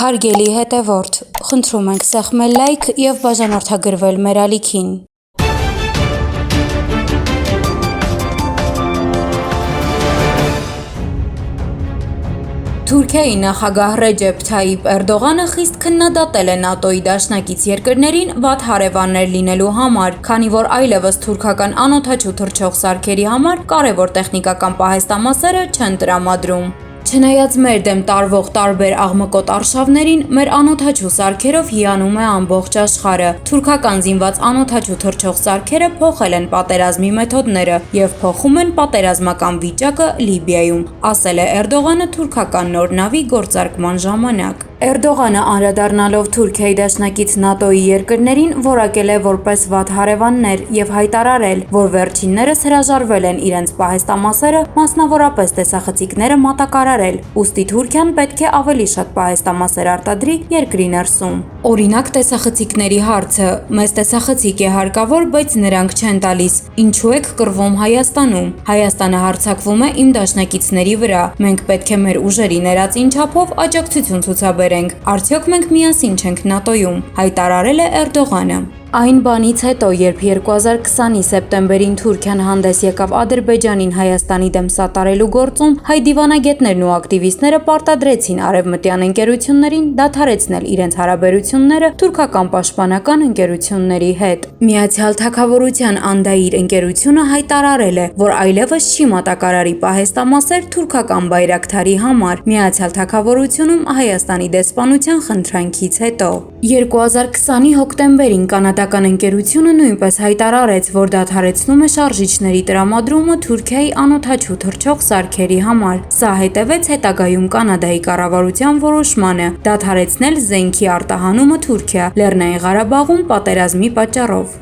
Հարգելի հետևորդ, խնդրում ենք սեղմել լայք և բաժանորդագրվել մեր ալիքին։ Թուրքիայի նախագահ Ռեջեփ Թայիփ Էրդողանը խիստ քննադատել է ՆԱՏՕ-ի դաշնակից երկրներին վատ հարևաններ լինելու համար, քանի որ այլևս թուրքական անօդաչու թռչող սարքերի համար կարևոր տեխնիկական պահեստամասերը չեն տրամադրում։ Չնայած մեր դեմ տարվող տարբեր աղմկոտ արշավներին, մեր անօդաչու սարքերով հիանում է ամբողջ աշխարհը։ Թուրքական զինված անօդաչու թռչող սարքերը փոխել են պատերազմի մեթոդները և փոխում են պատերազմական վիճակը Լիբիայում, ասել է Էրդողանը թուրքական նոր նավի գործարկման ժամանակ։ Էրդողանը անդրադառնալով Թուրքիայի դաշնակից ՆԱՏՕ-ի երկրներին որակել է որպես վատ հարևաններ և հայտարարել, որ վերջիններս հրաժարվել են իրենց պահեստամասերը, մասնավորապես տեսախցիկները մատակարարել, ուստի Թուրքիան պետք է ավելի շատ պահեստամասեր արտադրի երկրի ներսում։ Օրինակ տեսախցիկների հարցը, մեզ տեսախցիկ է հարկավոր, բայց նրանք չեն տալիս, ինչու եք կռվում Հայաստանում։ Հայաստանը հարձակվում է իմ դաշնակիցների վրա, մենք պետք է մեր ուժերի ներածին չափով աջակցություն ցուցաբերենք, արդյոք մենք միասին չենք ՆԱՏՕ-ում, հայտարարել է Էրդողանը։ Այն բանից հետո, երբ 2020-ի սեպտեմբերին Թուրքիան հանդես եկավ Ադրբեջանին Հայաստանի դեմ սատարելու գործում, հայ դիվանագետներն ու ակտիվիստները պարտադրեցին արևմտյան ընկերություններին դադարեցնել իրենց հարաբերությունները թուրքական պաշտպանական ընկերությունների հետ։ Միացյալ Թագավորության Անդայիր ընկերությունը հայտարարել է, որ այլևս չի մատակարարի պահեստամասեր թուրքական բայրակթարի համար Միացյալ Թագավորությունում Հայաստանի դեսպանության խնդրանքից հետո։ 2020-ի հոկտեմբերին կանադական ընկերությունը նույնպես հայտարարեց, որ դադարեցնում է շարժիչների տրամադրումը Թուրքիայի անօդաչու թռչող սարքերի համար։ Սա հետևեց հետագայում Կանադայի կառավարության որոշմանը դադարեցնել զենքի արտահանումը Թուրքիա Լեռնային Ղարաբաղում պատերազմի պատճառով։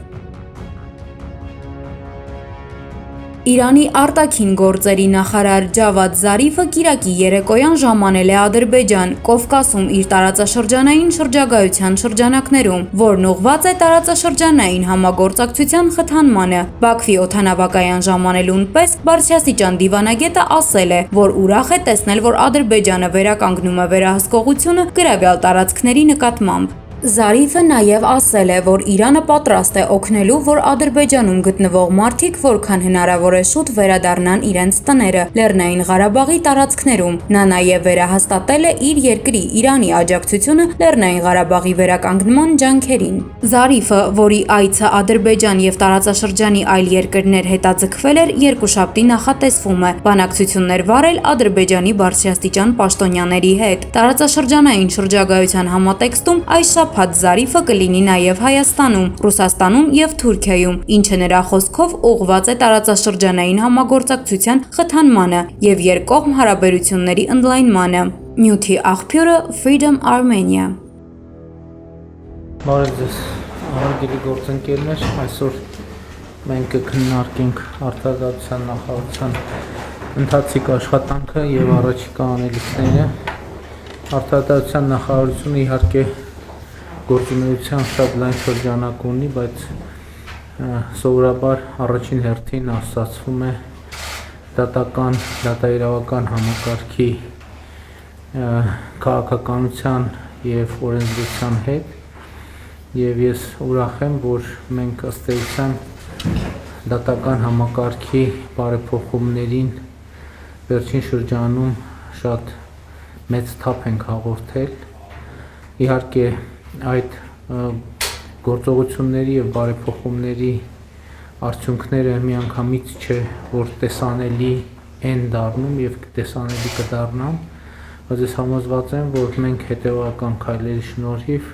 Իրանի արտաքին գործերի նախարար Ջավադ Զարիֆը կիրակի երեկոյան ժամանել է Ադրբեջան, Կովկասում իր տարածաշրջանային շրջագայության շրջանակներում, որն ուղղված է տարածաշրջանային համագործակցության խթանմանը։ Բաքվի օդանավակայան ժամանելուն պես բարձրաստիճան դիվանագետը ասել է, որ ուրախ է տեսնել, որ Ադրբեջանը վերականգնում է վերահսկողությունը գրավյալ տարածքների նկատմամբ։ Զարիֆը նաև ասել է, որ Իրանը պատրաստ է օգնելու, որ Ադրբեջանում գտնվող մարդիկ որքան հնարավոր է շուտ վերադառնան իրենց տները Լեռնային Ղարաբաղի տարածքներում։ Նա նաև վերահաստատել է իր երկրի Իրանի աջակցությունը Լեռնային Ղարաբաղի վերականգնման ջանքերին։ Զարիֆը, որի այցը Ադրբեջան և տարածաշրջանի այլ երկրներ հետաձգվել էր, երկուշաբթի նախատեսվում է բանակցություններ վարել Ադրբեջանի բարձրաստիճան պաշտոնյաների հետ։ Տարածաշրջանային շրջագայության համատեքստում այս շաբաթ Զարիֆը կլինի նաև Հայաստանում, Ռուսաստանում և Թուրքիայում, ինչը նրա խոսքով ուղղված է տարածաշրջանային համագործակցության խթանմանը և երկկողմ հարաբերությունների ընդլայնմանը։ Նյութի աղբյուրը Freedom Armenia։ Բարև ձեզ, ահագելի գործընկերներ, այսօր մենք կքննարկենք արտադրության նախարարության ընթացիկ աշխատանքը և առաջիկա անելիքները։ Արտադրության նախարարությունը իհարկե գործունեության շատ լայն շրջանակ ունի, բայց սովորաբար առաջին հերթին ասացվում է դատաիրավական համակարգի քաղաքականության և օրենսդրության հետ, և ես ուրախ եմ, որ մենք ըստ էության դատական համակարգի բարեփոխումներին վերջին շրջանում շատ մեծ թափ ենք հաղորդել։ Իհարկե այդ գործողությունների և բարեփոխումների արդյունքները միանգամից չէ, որ տեսանելի են դառնում և տեսանելի կդառնան, բայց ես համոզված եմ, որ մենք հետևական քայլերի շնորհիվ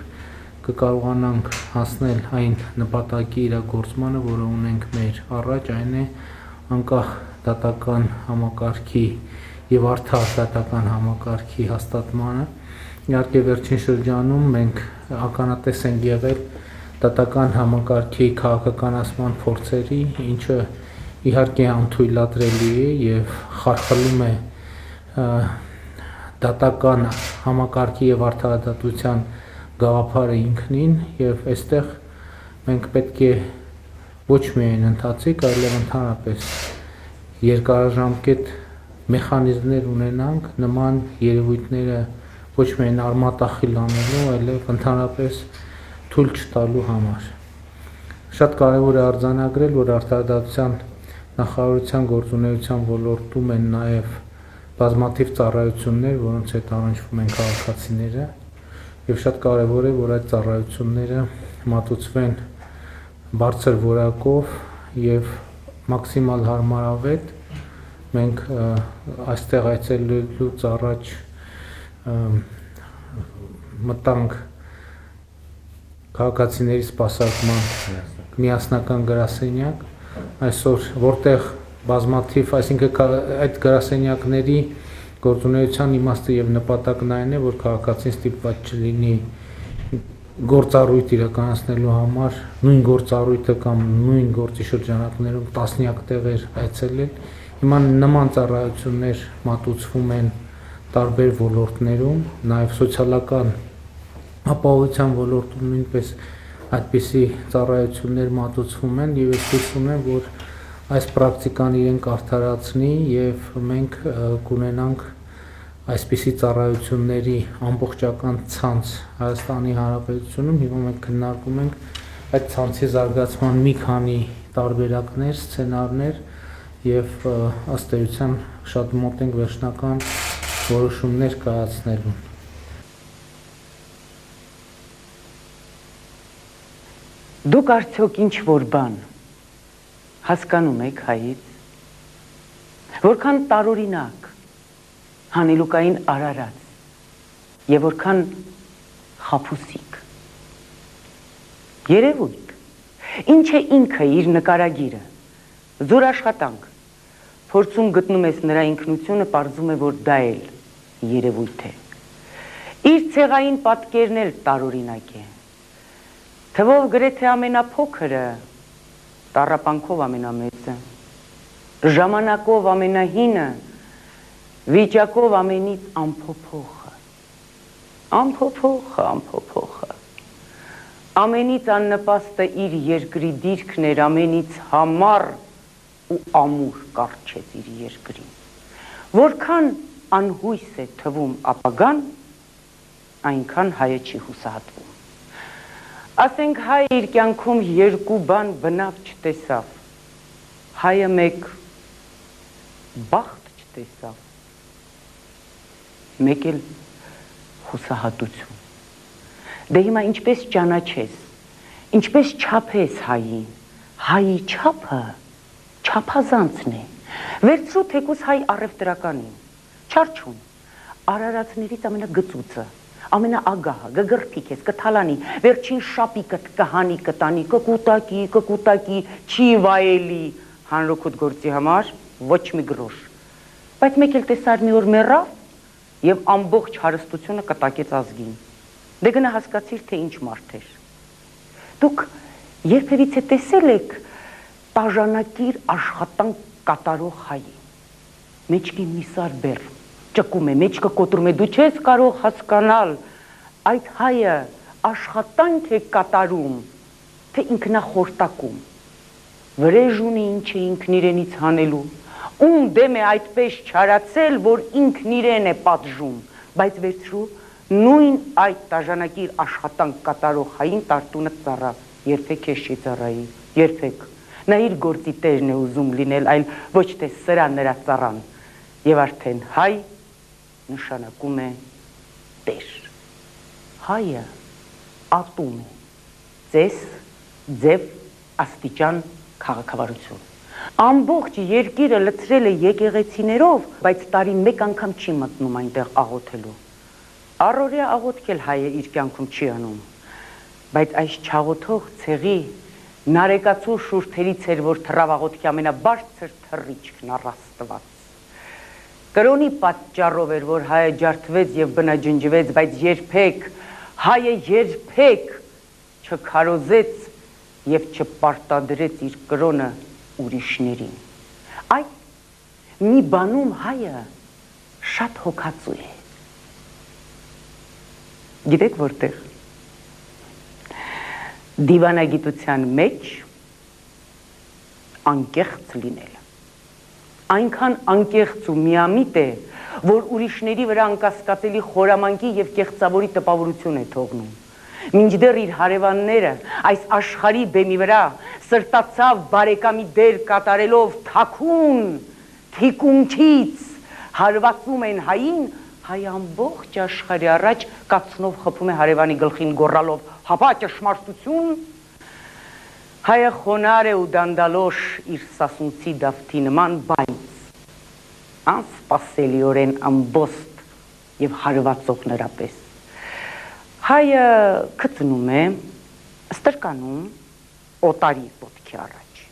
կկարողանանք հասնել այն նպատակի իրագործմանը, որը ունենք մեր առաջ, այն է անկախ դատական համակարգի և արդար դատական համակարգի հաստատմանը։ Իհարկե վերջին շրջանում մենք ականատես ենք եղել դատական համակարգի քաղաքականացման փորձերի, ինչը իհարկե անթույլատրելի է և խարխլում է դատական համակարգի և արդարադատության գաղափարը ինքնին, և այստեղ մենք պետք է ոչ միայն ընթացիկ, այլև ընդհանրապես երկարաժամկետ մեխանիզմներ ունենանք նման երևույթները ոչ միայն արմատախիլ անելու, այլև ընդհանրապես թույլ չտալու համար։ Շատ կարևոր է արձանագրել, որ արտարդատության նախարարության գործունեության ոլորտում են նաև բազմաթիվ ծառայություններ, որոնց հետ առնչվում են քաղաքացիները, եւ շատ կարևոր է, որ այդ ծառայությունները մատուցվեն բարձր որակով եւ մաքսիմալ հարմարավետ։ Մենք այստեղ այցելելուց առաջ մտանք քաղաքացիների սպասարկման միասնական գրասենյակ, այսօր որտեղ բազմաթիվ, այսինքն այդ գրասենյակների գործունեության իմաստը եւ նպատակն այն է, որ քաղաքացին ստիպված չլինի գործառույթ իրականացնելու համար նույն գործառույթը կամ նույն գործի շրջանակներում տասնյակ տեղեր այցելել։ Հիմա նման ծառայություններ մատուցվում են տարբեր ոլորտներում, նաև սոցիալական ապահովության ոլորտում նույնպես այդպիսի ծառայություններ մատուցվում են եւ ես հույս ունեմ, որ այս պրակտիկան իրենք արդարացնի եւ մենք կունենանք այսպիսի ծառայությունների ամբողջական ցանց Հայաստանի Հանրապետությունում։ Հիմա մենք քննարկում ենք այդ ցանցի զարգացման մի քանի տարբերակներ, սցենարներ եւ ըստ էության շատ մոտ ենք վերջնական որոշումներ կայացնելուն։ Դուք արդյոք ինչ որ բան հասկանում եք հայից, որքան տարօրինակ, հանելուկային արարած եւ որքան խաբուսիկ։ Երևույթ, ինչ է ինքը իր նկարագիրը, զուր աշխատանք, փորձում գտնում ես նրա ինքնությունը, պարզում է, որ դա էլ երևույթ է։ Իր ցեղային պատկերն էլ տարօրինակ է։ Թվով գրեթե ամենափոքրը, տառապանքով ամենամեծը, ժամանակով ամենահինը, վիճակով ամենից ամփոփողը, ամփոփողը, ամենից աննպաստը իր երկրի դիրքն էր, ամենից համառ ու ամուր կառչեց իր երկրին։ Որքան անհույս է թվում ապագան, այնքան հայը չի հուսահատվում։ Ասենք հայ իր կյանքում երկու բան բնավ չտեսավ, հայը մեկ բախտ չտեսավ, մեկ էլ հուսահատություն։ Դե հիմա ինչպես ճանաչես, ինչպես չափես հային, հայի չափը չափազանցն է, վերցրու թեկուս հայ առևտրականին, չարչուն, արարածներից ամենագծուցը, ամենաագահը, գգրտիկ ես, կթալանի, վերջին շապիկըտ կհանի կտանի, կկուտակի, չի վայելի հանրօգուտ գործի համար, ոչ մի գրոշ, բայց մեկ էլ տեսար մի օր մեռավ եւ ամբողջ հարստությունը կտակեց ազգին։ Դե գնա հասկացիր, թե ինչ մարդ էր։ Դուք երբևիցե տեսել եք տաժանակիր աշխատանք կատարող հայի, մեջքին մի սար բեռ, ճկում է, մեջքը կոտրում է, դու չես կարող հասկանալ այդ հայը աշխատանք է կատարում, թե ինքնախորտակում, վրեժ ունի ինչ է ինքն իրենից հանելու, ում դեմ է այդպես չարացել, որ ինքն իրեն է պատժում, բայց վերցրու նույն այդ տաժանակիր աշխատանք կատարող հային տարտունը ծառա, երբեք ես չի ծառայի, երբեք, նա իր գործի տերն է ուզում լինել, այլ ոչ թե սրա նրա ծառան, եւ արդեն հայ նշանակում է տեր, հայը ատում է, ծես, ձև, աստիճան, քաղաքավարություն, ամբողջ երկիրը լցրել է եկեղեցիներով, բայց տարի մեկ անգամ չի մտնում այնտեղ աղոթելու, առօրյա աղոթքել հայը իր կյանքում չի անում, բայց այս չաղոթող ցեղի նարեկացու շուրթերից էր, որ թռավ աղոթքի ամենաբարձր թռիչքն առաստված։ Կրոնի պատճառով էր, որ հայը ջարդվեց եւ բնաջնջվեց, բայց երբեք հայը երբեք չքարոզեց եւ չպարտադրեց իր կրոնը ուրիշներին։ Այդ մի բանում հայը շատ հոգացու է։ Գիտեք որտեղ։ Դիվանագիտության մեջ անկեղծ լինելը։ այնքան անկեղծ ու միամիտ է, որ ուրիշների վրա անկասկածելի խորամանկի եւ կեղծավորի տպավորություն է թողնում։ Մինչդեռ իր հարևանները այս աշխարհի բեմի վրա սրտացավ բարեկամի դեր կատարելով թաքուն թիկունքից հարվածում են հային, հայ ամբողջ աշխարհի առաջ կացնով խփում է հարևանի գլխին գոռալով հապա ճշմարտություն, հայը խոնար է ու դանդալոշ իր սասունցի դավթի նման, բայց անսպասելիորեն ամբոստ եւ հարվածող նրա պես։ Հայը գտնում է, ստրկանում օտարի ոտքի առաջ,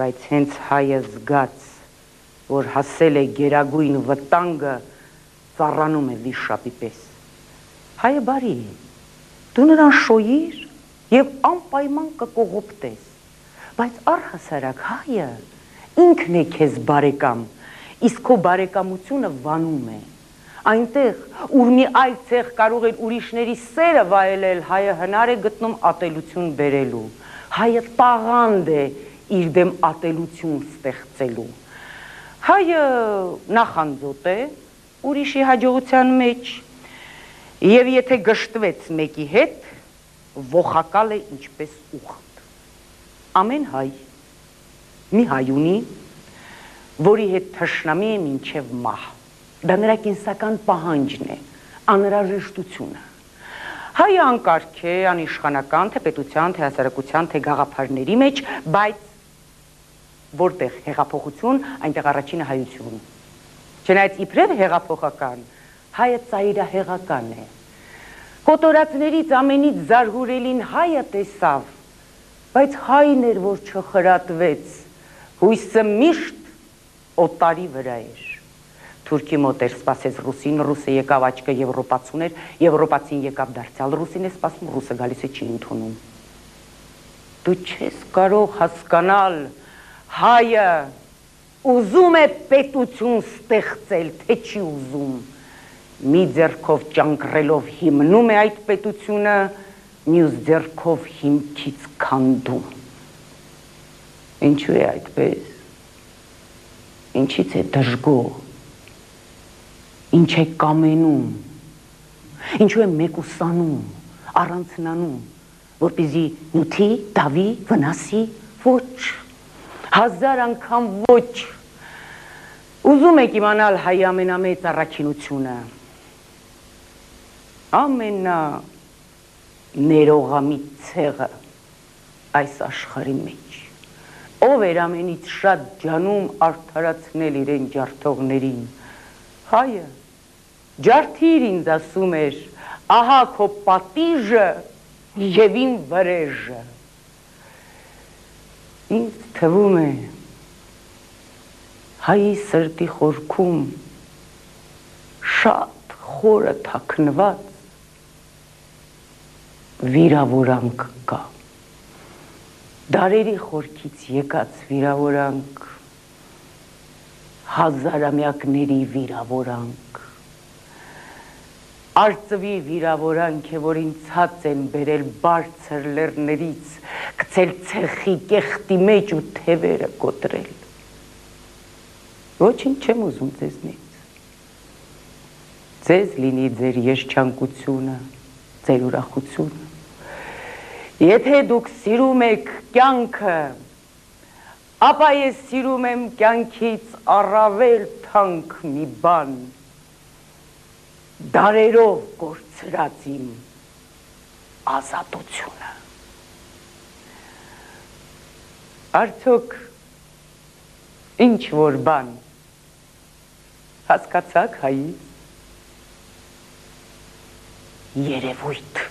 բայց հենց հայը զգաց, որ հասել է գերագույն վտանգը, ծառանում է վիշապի պես։ Հայը բարի է, դու նրան շոյիր եւ անպայման կկողոպտես, բայց առհասարակ հայը ինքն է քեզ բարեկամ, իսկ քո բարեկամությունը վանում է։ Այնտեղ, ուր մի այլ ցեղ կարող էր ուրիշների սերը վայելել, հայը հնար է գտնում ատելություն բերելու։ Հայը տաղանդ է իր դեմ ատելություն ստեղծելու։ Հայը նախանձոտ է ուրիշի հաջողության մեջ, եւ եթե գժտվեց մեկի հետ, ողակալ է ինչպես ուղտ։ Ամեն հայ մի հայ ունի, որի հետ թշնամի է մինչև մահ։ Դա նրա կենսական պահանջն է, անհրաժեշտությունը։ Հայը անկարգ է, անիշխանական, թե պետության, թե հասարակության, թե գաղափարների մեջ, բայց որտեղ հեղափոխություն, այնտեղ առաջինը հայություն։ Չնայած իբրև հեղափոխական, հայը ծայրահեղական է։ Կոտորածներից ամենից զարհուրելին հայը տեսավ, բայց հայն էր, որ չխրատվեց, հույսը միշտ օտարի վրա էր։ Թուրքի մոտ էր սպասեց ռուսին, ռուսը եկավ աչքը եվրոպացուն էր, եվրոպացին եկավ դարձյալ ռուսին է սպասում, ռուսը գալիս է չի ընդունում։ Դու չես կարող հասկանալ, հայը ուզում է պետություն ստեղծել, թե չի ուզում։ Մի ձեռքով ճանկռելով հիմնում է այդ պետությունը, մյուս ձեռքով հիմքից քանդում։ Ինչու է այդպես։ Ինչից է դժգոհ։ Ինչ է կամենում, ինչու է մեկուսանում, առանցնանում, որպեսզի նյութի, դավի, վնասի, ոչ, հազար անգամ ոչ, ուզում եք իմանալ հայ ամենամեծ առաքինությունը, ամենա ներողամիտ ցեղը այս աշխարհի մեջ, ով էր ամենից շատ ջանում արդարացնել իրեն ջարդողներին, հայը, ջարդիր ինձ ասում էր, ահա քո պատիժը եւ ին վրեժը։ Ինձ թվում է, հայի սրտի խորքում շատ խորը թաքնված վիրավորանք կա։ Դարերի խորքից եկած վիրավորանք, հազարամյակների վիրավորանք, արծվի վիրավորանք է, որ ինձ հաց են բերել բարձր լեռներից, գցել ցեխի կեղտի մեջ ու թևերը կոտրել։ Ոչինչ չեմ ուզում ձեզնից։ Ձեզ լինի ձեր երջանկությունը, ձեր ուրախությունը։ Եթե դուք սիրում եք կյանքը, ապա ես սիրում եմ կյանքից առավել թանկ մի բան, դարերով կորցրած իմ ազատությունը։ Արդյոք ինչ որ բան հասկացաք հայի։ Երևույթ